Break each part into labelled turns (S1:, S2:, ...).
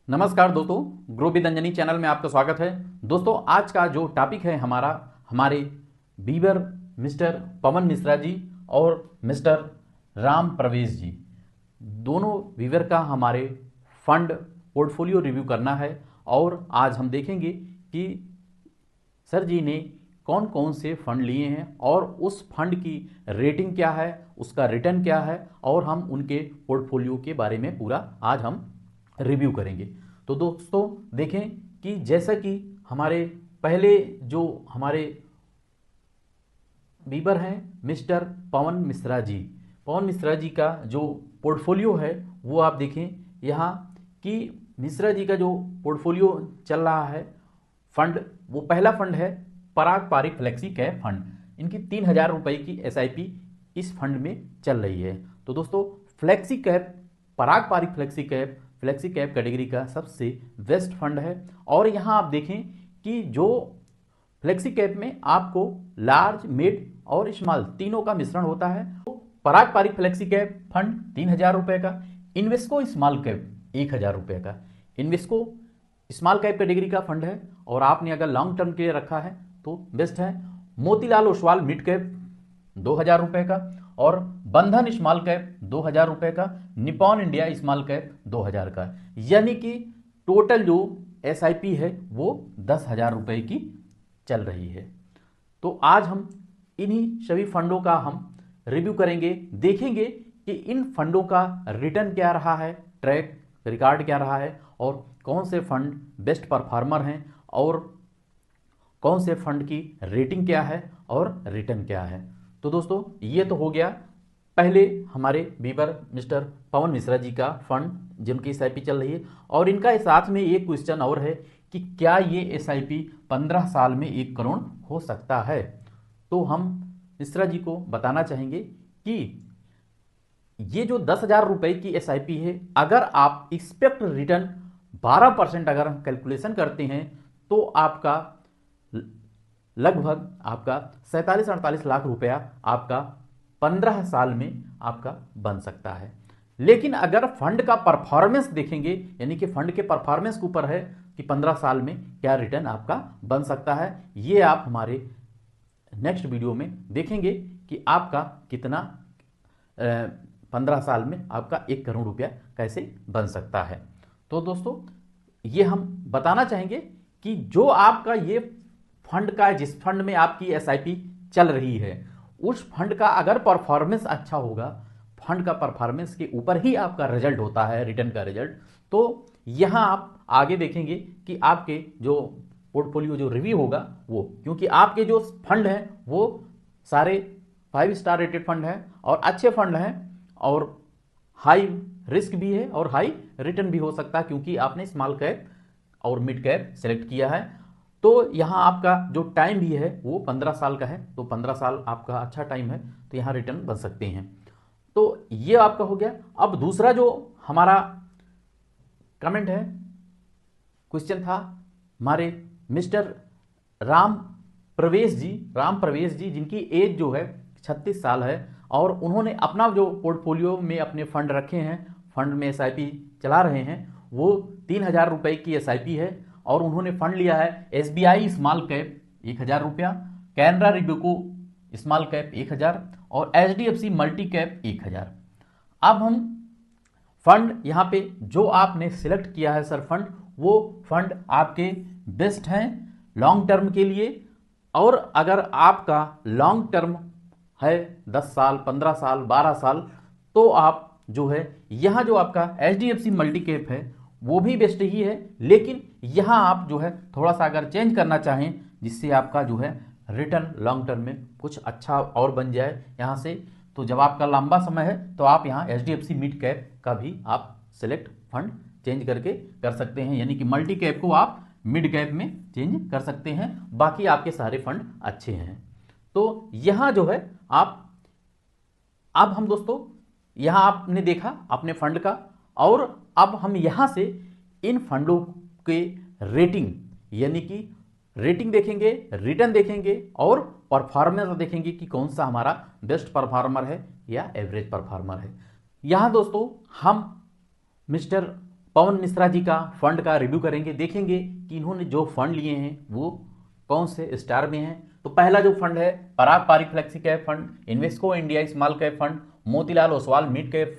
S1: नमस्कार दोस्तों, grow with Anjani channel में आपका स्वागत है। दोस्तों, आज का जो टॉपिक है हमारे बीवर मिस्टर पवन मिश्रा जी और मिस्टर राम प्रवेश जी, दोनों बीवर का हमारे फंड पोर्टफोलियो रिव्यू करना है। और आज हम देखेंगे कि सर जी ने कौन कौन से फंड लिए हैं और उस फंड की रेटिंग क्या है, उसका रिटर्न क्या है, और हम उनके पोर्टफोलियो के बारे में पूरा आज हम रिव्यू करेंगे। तो दोस्तों देखें कि जैसा कि हमारे पहले जो हमारे बीबर हैं मिस्टर पवन मिश्रा जी का जो पोर्टफोलियो है वो आप देखें यहाँ कि मिश्रा जी का जो पोर्टफोलियो चल रहा है फंड, वो पहला फंड है Parag Parikh flexi cap fund. इनकी 3,000 रुपये की एसआईपी इस फंड में चल रही है। तो दोस्तों फ्लेक्सी कैप, पराग पारिक फ्लेक्सी कैप कैटेगरी का सबसे बेस्ट फंड है। और यहाँ आप देखें कि जो फ्लेक्सी कैप में आपको लार्ज, मिड और स्मॉल तीनों का मिश्रण होता है। तो पराग पारिक फ्लेक्सी कैप फंड 3,000 रुपये का, इन्वेस्को स्मॉल कैप 1,000 रुपये का। इन्वेस्को स्मॉल कैप कैटेगरी का फंड है और आपने अगर लॉन्ग टर्म के लिए रखा है तो बेस्ट है। मोतीलाल ओसवाल मिड कैप 2,000 रुपये का और बंधन स्मॉल कैप 2,000 रुपये का, निपॉन इंडिया स्मॉल कैप 2,000 का। यानी कि टोटल जो एसआईपी है वो 10,000 रुपये की चल रही है। तो आज हम इन्हीं सभी फंडों का हम रिव्यू करेंगे, देखेंगे कि इन फंडों का रिटर्न क्या रहा है, ट्रैक रिकॉर्ड क्या रहा है, और कौन से फंड बेस्ट परफॉर्मर हैं और कौन से फंड की रेटिंग क्या है और रिटर्न क्या है। तो दोस्तों ये तो हो गया पहले हमारे बीबर मिस्टर पवन मिश्रा जी का फंड जिनकी एसआईपी चल रही है। और इनका साथ में एक क्वेश्चन और है कि क्या ये एसआईपी 15 साल में 1 करोड़ हो सकता है। तो हम मिश्रा जी को बताना चाहेंगे कि ये जो 10,000 रुपये की एसआईपी है, अगर आप एक्सपेक्ट रिटर्न 12% अगर हम कैलकुलेशन करते हैं तो आपका लगभग आपका 47-48 लाख रुपया आपका 15 साल में आपका बन सकता है। लेकिन अगर फंड का परफॉर्मेंस देखेंगे, यानी कि फंड के परफॉर्मेंस के ऊपर है कि 15 साल में क्या रिटर्न आपका बन सकता है। ये आप हमारे नेक्स्ट वीडियो में देखेंगे कि आपका कितना 15 साल में आपका 1 करोड़ रुपया कैसे बन सकता है। तो दोस्तों ये हम बताना चाहेंगे कि जो आपका ये फंड का, जिस फंड में आपकी एसआईपी चल रही है, उस फंड का अगर परफॉर्मेंस अच्छा होगा, फंड का परफॉर्मेंस के ऊपर ही आपका रिजल्ट होता है, रिटर्न का रिजल्ट। तो यहां आप आगे देखेंगे कि आपके जो पोर्टफोलियो जो रिव्यू होगा वो, क्योंकि आपके जो फंड हैं वो सारे 5 स्टार रेटेड फंड हैं और अच्छे फंड हैं और हाई रिस्क भी है और हाई रिटर्न भी हो सकता है, क्योंकि आपने स्मॉल कैप और मिड कैप सेलेक्ट किया है। तो यहाँ आपका जो टाइम भी है वो 15 साल का है, तो 15 साल आपका अच्छा टाइम है, तो यहाँ रिटर्न बन सकते हैं। तो ये आपका हो गया। अब दूसरा जो हमारा कमेंट है, क्वेश्चन था हमारे मिस्टर राम प्रवेश जी जिनकी एज जो है 36 साल है और उन्होंने अपना जो पोर्टफोलियो में अपने फंड रखे हैं, फंड में एसआईपी चला रहे हैं, वो 3,000 रुपये की एसआईपी है। और उन्होंने फंड लिया है एसबीआई स्मॉल कैप 1,000 रुपया, कैनरा रिब्यूको स्मॉल कैप 1,000 और एचडीएफसी मल्टी कैप 1,000। अब हम फंड यहाँ पे जो आपने सिलेक्ट किया है सर फंड, वो फंड आपके बेस्ट हैं लॉन्ग टर्म के लिए। और अगर आपका लॉन्ग टर्म है 10 साल, 15 साल, 12 साल, तो आप जो है यहाँ जो आपका एचडीएफसी मल्टी कैप है वो भी बेस्ट ही है। लेकिन यहाँ आप जो है थोड़ा सा अगर चेंज करना चाहें जिससे आपका जो है रिटर्न लॉन्ग टर्म में कुछ अच्छा और बन जाए यहाँ से, तो जब आपका लंबा समय है तो आप यहाँ एचडीएफसी मिड कैप का भी आप सिलेक्ट फंड चेंज करके कर सकते हैं, यानी कि मल्टी कैप को आप मिड कैप में चेंज कर सकते हैं। बाकी आपके सारे फंड अच्छे हैं। तो यहाँ जो है अब हम दोस्तों यहाँ आपने देखा अपने फंड का, और अब हम यहाँ से इन फंडों के रेटिंग, यानी कि रेटिंग देखेंगे, रिटर्न देखेंगे और परफॉर्मेंस देखेंगे कि कौन सा हमारा बेस्ट परफॉर्मर है या एवरेज परफॉर्मर है। यहाँ दोस्तों हम मिस्टर पवन मिश्रा जी का फंड का रिव्यू करेंगे, देखेंगे कि इन्होंने जो फंड लिए हैं वो कौन से स्टार में हैं। तो पहला जो फंड है Parag Parikh flexi cap fund, Invesco India small cap fund, Motilal Oswal mid cap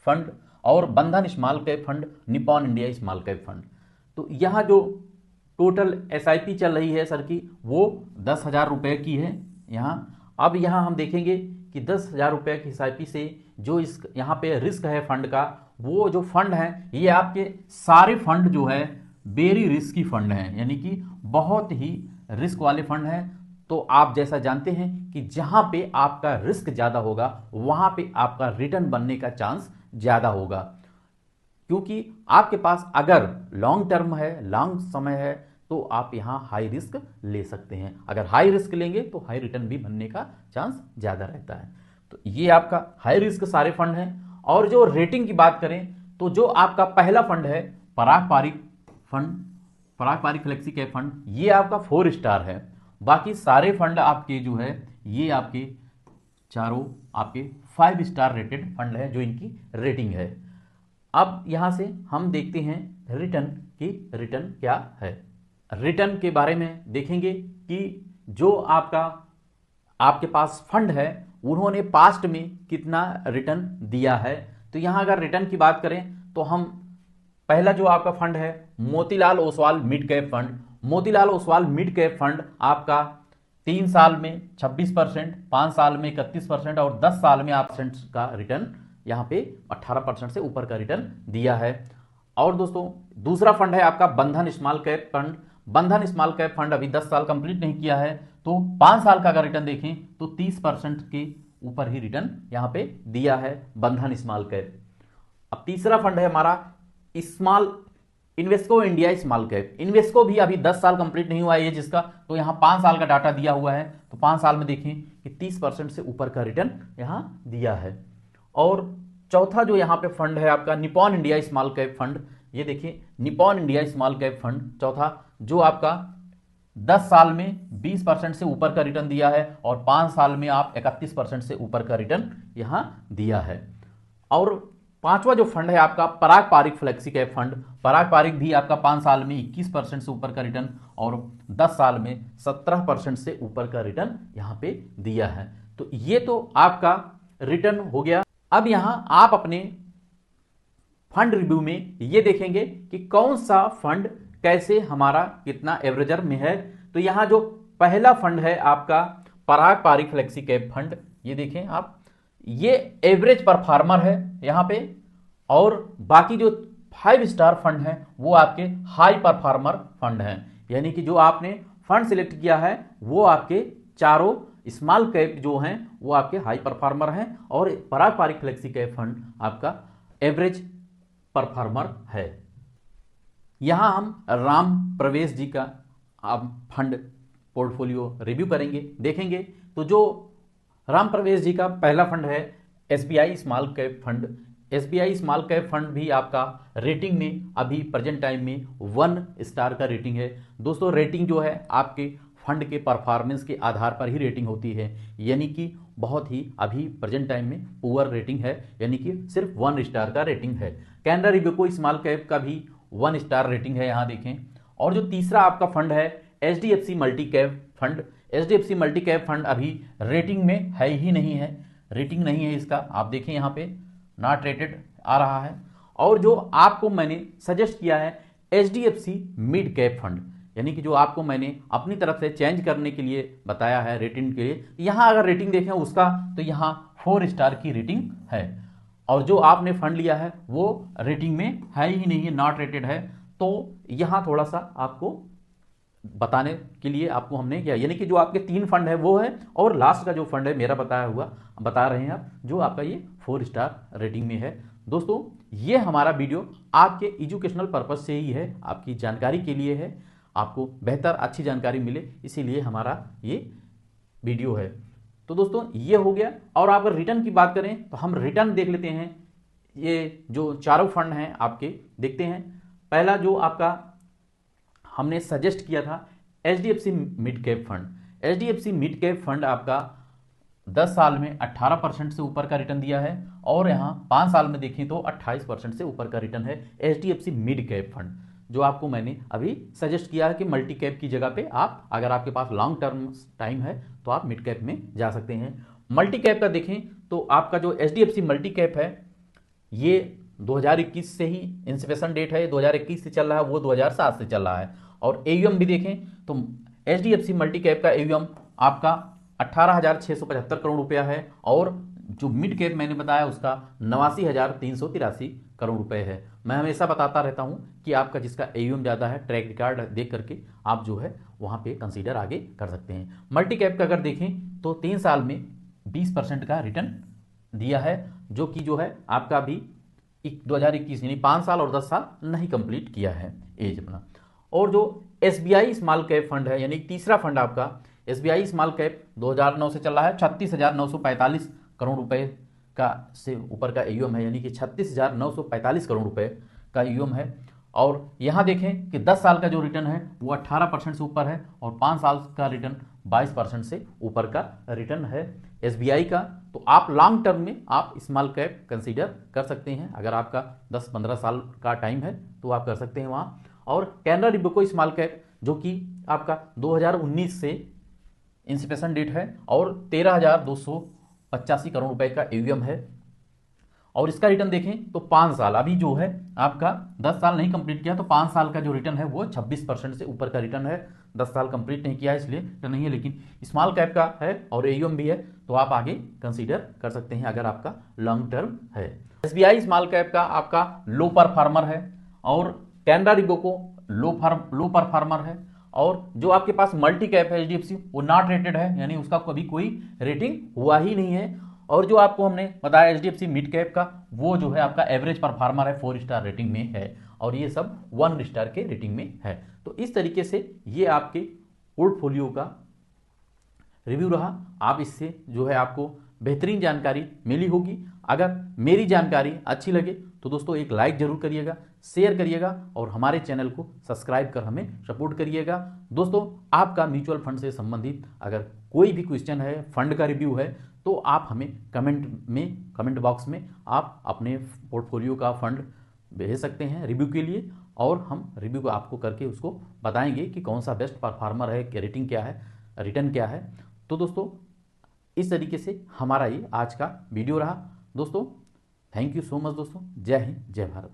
S1: fund और Bandhan small cap fund, Nippon India small cap fund. तो यहाँ जो टोटल एसआईपी चल रही है सर की वो 10,000 रुपये की है यहाँ। अब यहाँ हम देखेंगे कि 10,000 रुपये की एसआईपी से जो इस यहाँ पे रिस्क है फंड का, वो जो फंड है ये आपके सारे फंड जो है वेरी रिस्की फंड हैं, यानी कि बहुत ही रिस्क वाले फंड हैं। तो आप जैसा जानते हैं कि जहां पे आपका रिस्क ज़्यादा होगा वहां पे आपका रिटर्न बनने का चांस ज़्यादा होगा, क्योंकि आपके पास अगर लॉन्ग टर्म है, लॉन्ग समय है, तो आप यहां हाई रिस्क ले सकते हैं। अगर हाई रिस्क लेंगे तो हाई रिटर्न भी बनने का चांस ज़्यादा रहता है। तो ये आपका हाई रिस्क सारे फंड हैं। और जो रेटिंग की बात करें तो जो आपका पहला फंड है पराग पारिक फंड, पराग पारिक फ्लेक्सी कैप फंड, ये आपका 4 स्टार है। बाकी सारे फंड आपके जो है ये आपके चारों आपके 5 स्टार रेटेड फंड है जो इनकी रेटिंग है। अब यहां से हम देखते हैं रिटर्न की, रिटर्न क्या है। रिटर्न के बारे में देखेंगे कि जो आपके पास फंड है उन्होंने पास्ट में कितना रिटर्न दिया है। तो यहां अगर रिटर्न की बात करें तो हम पहला जो आपका फंड है Motilal Oswal mid cap fund, Motilal Oswal mid cap fund आपका 3 साल में 26%, 5 साल में 31% और 10 साल में आप का रिटर्न यहाँ पे 18% से ऊपर का रिटर्न दिया है। और दोस्तों दूसरा फंड है आपका बंधन स्मॉल कैप फंड। बंधन स्मॉल कैप फंड अभी 10 साल कंप्लीट नहीं किया है, तो 5 साल का अगर रिटर्न देखें तो 30% के ऊपर ही रिटर्न यहाँ पे दिया है बंधन स्मॉल कैप। अब तीसरा फंड है हमारा small Invesco India small cap. Invesco भी अभी 10 साल कंप्लीट नहीं हुआ है ये जिसका, तो यहाँ 5 साल का डाटा दिया हुआ है। तो 5 साल में देखें कि 30% से ऊपर का रिटर्न यहाँ दिया है। और चौथा जो यहाँ पे फंड है आपका Nippon India small cap fund, ये देखिए Nippon India small cap fund चौथा, जो आपका 10 साल में 20% से ऊपर का रिटर्न दिया है और 5 साल में आप 31% से ऊपर का रिटर्न यहाँ दिया है। और पांचवा जो फंड है आपका पराग पारिक फ्लेक्सी कैप फंड, पराग पारिक भी आपका 5 साल में 21% से ऊपर का रिटर्न और 10 साल में 17% से ऊपर का रिटर्न यहाँ पे दिया है। तो ये तो आपका रिटर्न हो गया। अब यहां आप अपने फंड रिव्यू में ये देखेंगे कि कौन सा फंड कैसे हमारा कितना एवरेजर में है। तो यहां जो पहला फंड है आपका पराग पारिक फ्लेक्सी कैप फंड, ये देखें आप, ये एवरेज परफॉर्मर है यहां पे। और बाकी जो 5 स्टार फंड है वो आपके हाई परफॉर्मर फंड हैं, यानी कि जो आपने फंड सिलेक्ट किया है वो आपके चारों स्मॉल कैप जो हैं वो आपके हाई परफॉर्मर हैं और पराग पारिक फ्लेक्सी कैप फंड आपका एवरेज परफॉर्मर है। यहां हम राम प्रवेश जी का आप फंड पोर्टफोलियो रिव्यू करेंगे, देखेंगे। तो जो राम प्रवेश जी का पहला फंड है SBI small cap fund. SBI small cap fund भी आपका रेटिंग में अभी प्रेजेंट टाइम में 1 स्टार का रेटिंग है। दोस्तों रेटिंग जो है आपके फंड के परफॉर्मेंस के आधार पर ही रेटिंग होती है, यानी कि बहुत ही अभी प्रेजेंट टाइम में पुअर रेटिंग है, यानी कि सिर्फ 1 स्टार का रेटिंग है। कैनरा रिब्को स्मॉल कैप का भी 1 स्टार रेटिंग है, यहाँ देखें। और जो तीसरा आपका फंड है HDFC multi cap fund. HDFC multi cap fund अभी रेटिंग में है ही नहीं है, रेटिंग नहीं है इसका, आप देखें यहाँ पे नॉट रेटेड आ रहा है। और जो आपको मैंने सजेस्ट किया है एचडीएफसी मिड कैप फंड, यानी कि जो आपको मैंने अपनी तरफ से चेंज करने के लिए बताया है रेटिंग के लिए, यहाँ अगर रेटिंग देखें उसका तो यहाँ 4 स्टार की रेटिंग है। और जो आपने फंड लिया है वो रेटिंग में है ही नहीं है, नॉट रेटेड है। तो यहाँ थोड़ा सा आपको बताने के लिए आपको हमने किया, यानी कि जो आपके 3 फंड है वो है और लास्ट का जो फंड है मेरा बताया हुआ बता रहे हैं आप, जो आपका ये 4 स्टार रेटिंग में है। दोस्तों ये हमारा वीडियो आपके एजुकेशनल पर्पज से ही है, आपकी जानकारी के लिए है, आपको बेहतर अच्छी जानकारी मिले इसीलिए हमारा ये वीडियो है। तो दोस्तों ये हो गया। और अगर रिटर्न की बात करें तो हम रिटर्न देख लेते हैं। ये जो चारों फंड हैं आपके देखते हैं। पहला जो आपका हमने सजेस्ट किया था HDFC mid cap fund. HDFC mid cap fund आपका 10 साल में 18% से ऊपर का रिटर्न दिया है, और यहाँ 5 साल में देखें तो 28% से ऊपर का रिटर्न है HDFC मिड कैप फंड, जो आपको मैंने अभी सजेस्ट किया है कि मल्टी कैप की जगह पे आप, अगर आपके पास लॉन्ग टर्म टाइम है तो आप मिड कैप में जा सकते हैं। मल्टी कैप का देखें तो आपका जो HDFC मल्टी कैप है ये 2021 से ही इंसेप्शन डेट है, 2021 से चल रहा है, वो 2007 से चल रहा है। और AUM भी देखें तो HDFC मल्टी कैप का AUM आपका 18,675 करोड़ रुपया है, और जो मिड कैप मैंने बताया उसका 89,383 करोड़ रुपए है। मैं हमेशा बताता रहता हूं कि आपका जिसका AUM ज़्यादा है, ट्रैक रिकॉर्ड देख करके आप जो है वहां पे कंसीडर आगे कर सकते हैं। मल्टी कैप का अगर देखें तो 3 साल में 20% का रिटर्न दिया है, जो कि जो है आपका भी 2021 यानी 5 साल और 10 साल नहीं कंप्लीट किया है एज अपना। और जो SBI स्मॉल कैप फंड है, यानी तीसरा फंड आपका SBI स्मॉल कैप 2009 से चल रहा है, 36,945 करोड़ रुपए का से ऊपर का AUM है, यानी कि 36,945 करोड़ रुपए का AUM है। और यहाँ देखें कि 10 साल का जो रिटर्न है वो 18% से ऊपर है, और 5 साल का रिटर्न 22% से ऊपर का रिटर्न है SBI का। तो आप लॉन्ग टर्म में आप स्मॉल कैप कंसीडर कर सकते हैं, अगर आपका 10-15 साल का टाइम है तो आप कर सकते हैं वहाँ। और कैनरा रिबको स्मॉल कैप जो कि आपका 2019 से इंसेप्शन डेट है, और 13,285 करोड़ रुपए का AUM है, और इसका रिटर्न देखें तो 5 साल, अभी जो है आपका 10 साल नहीं कंप्लीट किया, तो 5 साल का जो रिटर्न है वो 26% से ऊपर का रिटर्न है। 10 साल कंप्लीट नहीं किया है इसलिए रिटर्न नहीं है, लेकिन स्मॉल कैप का है और AUM भी है, तो आप आगे कंसीडर कर सकते हैं अगर आपका लॉन्ग टर्म है। SBI स्मॉल कैप का आपका लो परफॉर्मर है, और कैनरा रिबको लो परफॉर्मर है, और जो आपके पास मल्टी कैप है HDFC वो नॉट रेटेड है, यानी उसका कभी कोई रेटिंग हुआ ही नहीं है। और जो आपको हमने बताया HDFC मिड कैप का, वो जो है आपका एवरेज परफॉर्मर है, 4 स्टार रेटिंग में है, और ये सब 1 स्टार के रेटिंग में है। तो इस तरीके से ये आपके पोर्टफोलियो का रिव्यू रहा। आप इससे जो है आपको बेहतरीन जानकारी मिली होगी। अगर मेरी जानकारी अच्छी लगे तो दोस्तों एक लाइक जरूर करिएगा, शेयर करिएगा, और हमारे चैनल को सब्सक्राइब कर हमें सपोर्ट करिएगा। दोस्तों आपका म्यूचुअल फंड से संबंधित अगर कोई भी क्वेश्चन है, फंड का रिव्यू है, तो आप हमें कमेंट बॉक्स में आप अपने पोर्टफोलियो का फंड भेज सकते हैं रिव्यू के लिए, और हम रिव्यू को आपको करके उसको बताएंगे कि कौन सा बेस्ट परफॉर्मर है, रेटिंग क्या है, रिटर्न क्या है। तो दोस्तों इस तरीके से हमारा ये आज का वीडियो रहा। दोस्तों थैंक यू सो मच दोस्तों। जय हिंद, जय भारत।